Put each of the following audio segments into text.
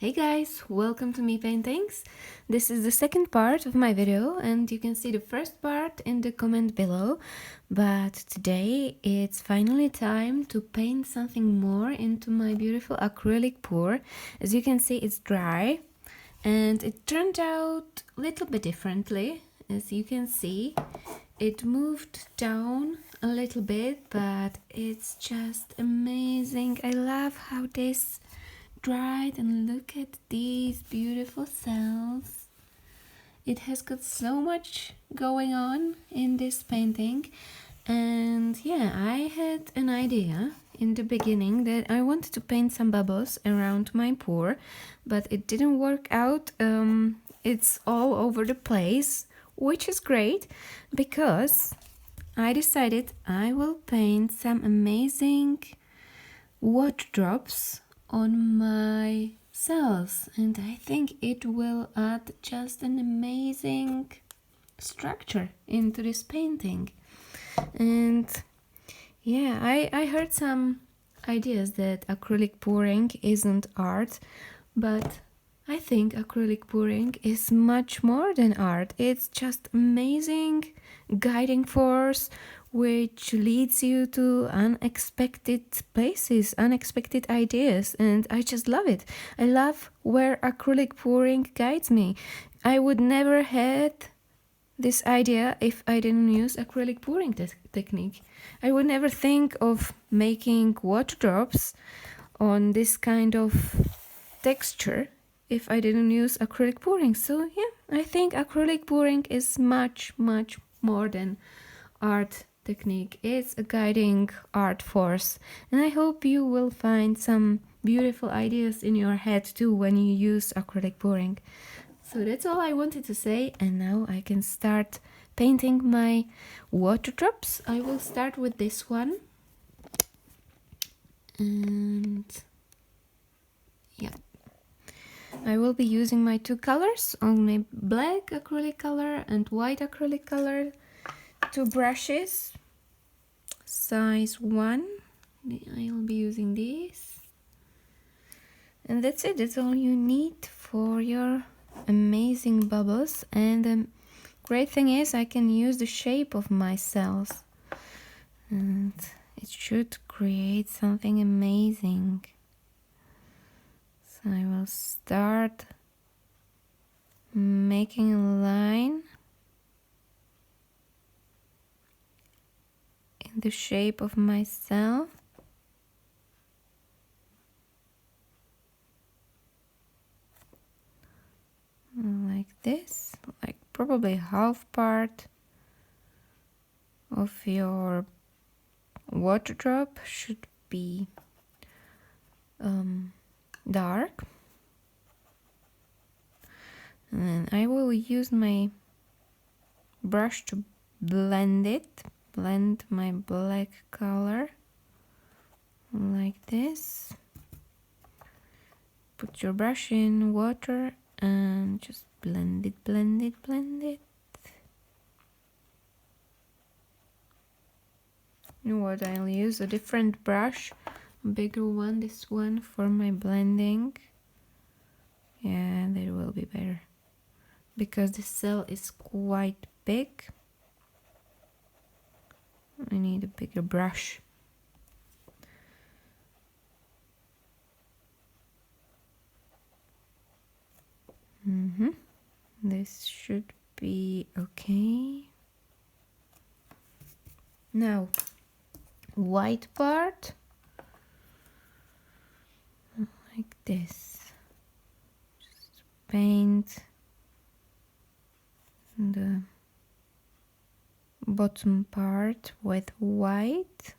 Hey guys, welcome to Me Paintings. This is the second part of my video and you can see the first part in the comment below. But today it's finally time to paint something more into my beautiful acrylic pour. As you can see, it's dry and it turned out a little bit differently. As you can see, it moved down a little bit, but it's just amazing. I love how this dried, and look at these beautiful cells. It has got so much going on in this painting, and yeah, I had an idea in the beginning that I wanted to paint some bubbles around my pour, but it didn't work out. It's all over the place, which is great because I decided I will paint some amazing water drops on my cells, and I think it will add just an amazing structure into this painting. And yeah, I heard some ideas that acrylic pouring isn't art, but I think acrylic pouring is much more than art. It's just amazing guiding force which leads you to unexpected places, unexpected ideas, and I just love it. I love where acrylic pouring guides me. I would never had this idea if I didn't use acrylic pouring technique. I would never think of making water drops on this kind of texture if I didn't use acrylic pouring. So yeah, I think acrylic pouring is much more than art technique. It's a guiding art force, and I hope you will find some beautiful ideas in your head too when you use acrylic pouring. So that's all I wanted to say, and now I can start painting my water drops. I will start with this one, and yeah, I will be using my two colors, only black acrylic color and white acrylic color. Two brushes, size 1. I'll be using this, and that's it. That's all you need for your amazing bubbles. And the great thing is I can use the shape of my cells, and it should create something amazing. So I will start making a line in the shape of my cell. Like this, like probably half part of your water drop should be dark. And then I will use my brush to blend my black color like this. Put your brush in water and just blend it. You know what, I'll use a different brush, a bigger one, this one, for my blending. Yeah, that will be better because the cell is quite big. I need a bigger brush. This should be okay. Now, white part, like this. Just paint the bottom part with white.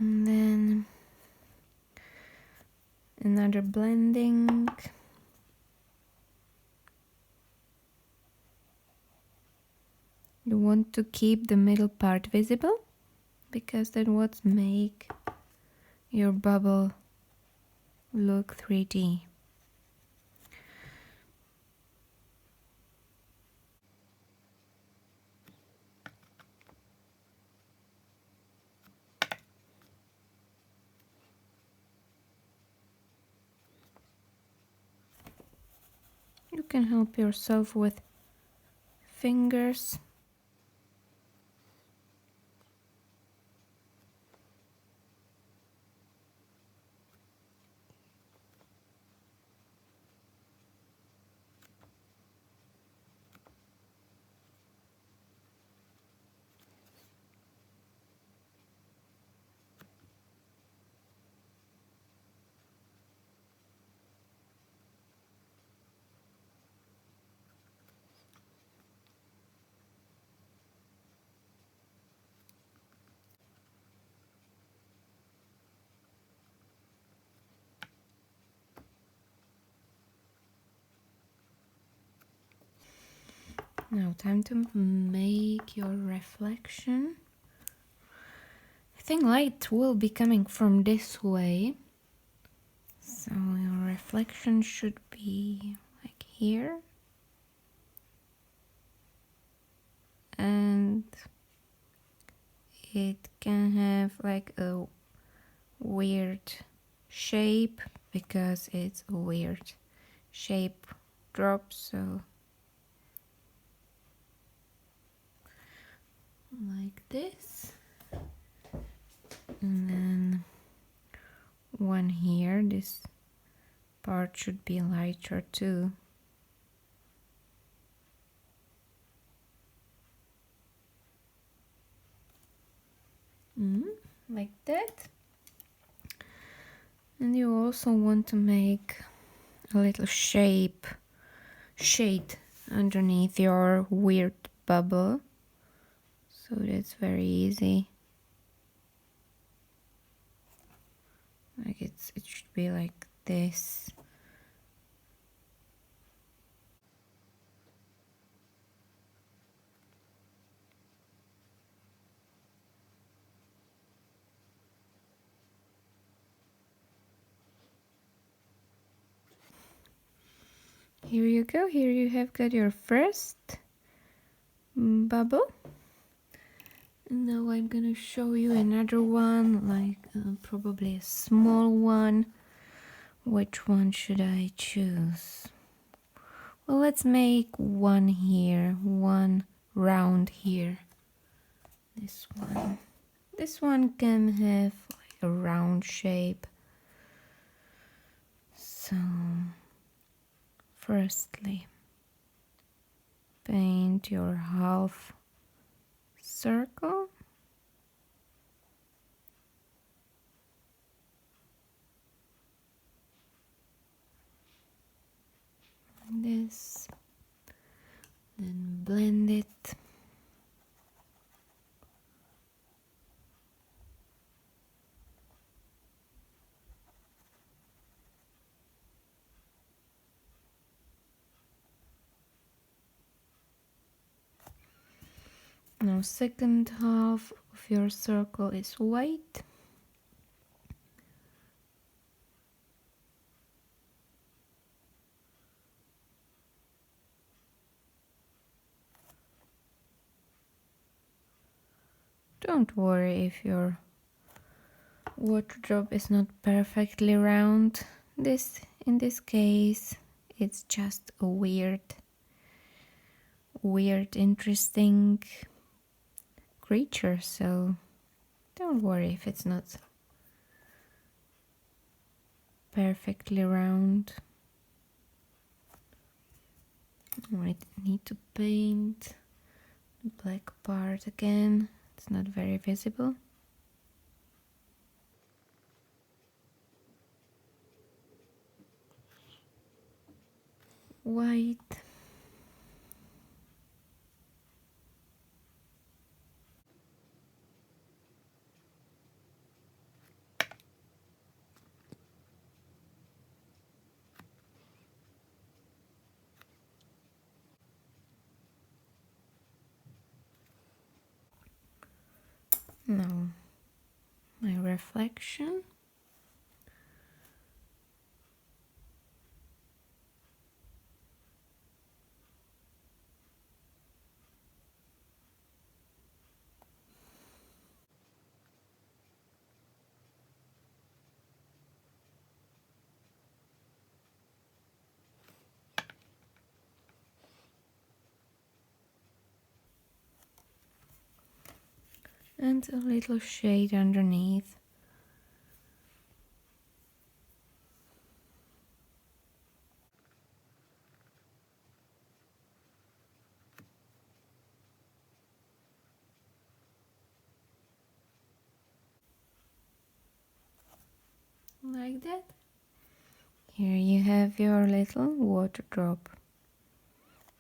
And then another blending. You want to keep the middle part visible because that what make your bubble look 3D. can help yourself with fingers. Now time to make your reflection. I think light will be coming from this way. So your reflection should be like here. And it can have like a weird shape because it's a weird shape drop, so like this. And then one here, this part should be lighter too. Like that. And you also want to make a little shade underneath your weird bubble. So that's very easy. Like it should be like this. Here you go. Here you have got your first bubble. And now I'm gonna show you another one, like probably a small one. Which one should I choose? Well, let's make one here, one round here. This one. This one can have like a round shape. So, firstly, paint your half circle. This, then blend it. Now second half of your circle is white. Don't worry if your water drop is not perfectly round. In this case, it's just a weird, interesting creature, so don't worry if it's not perfectly round. I need to paint the black part again. It's not very visible. White. Now my reflection. and a little shade underneath. Like that. Here you have your little water drop.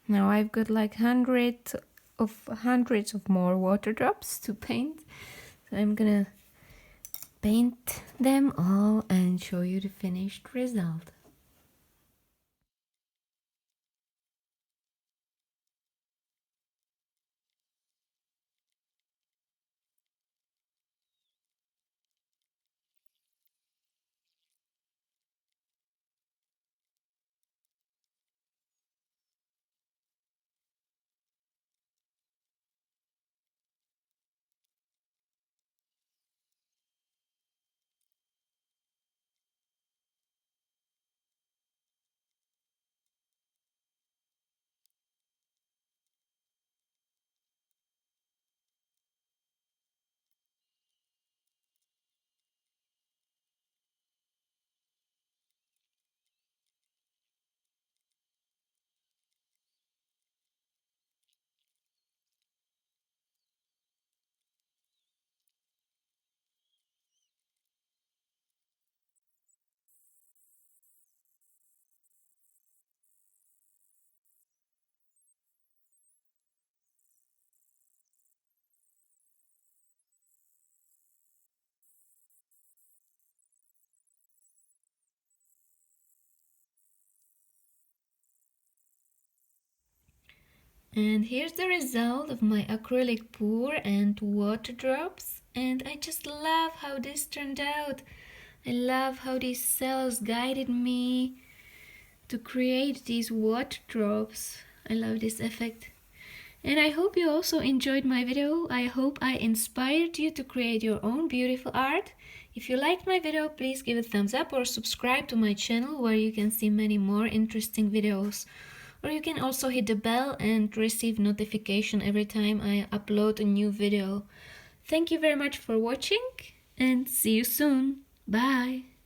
Now I've got like hundreds of more water drops to paint. So I'm gonna paint them all and show you the finished result. And here's the result of my acrylic pour and water drops. And I just love how this turned out. I love how these cells guided me to create these water drops. I love this effect. And I hope you also enjoyed my video. I hope I inspired you to create your own beautiful art. If you liked my video, please give a thumbs up or subscribe to my channel where you can see many more interesting videos. Or you can also hit the bell and receive notification every time I upload a new video. Thank you very much for watching and see you soon. Bye!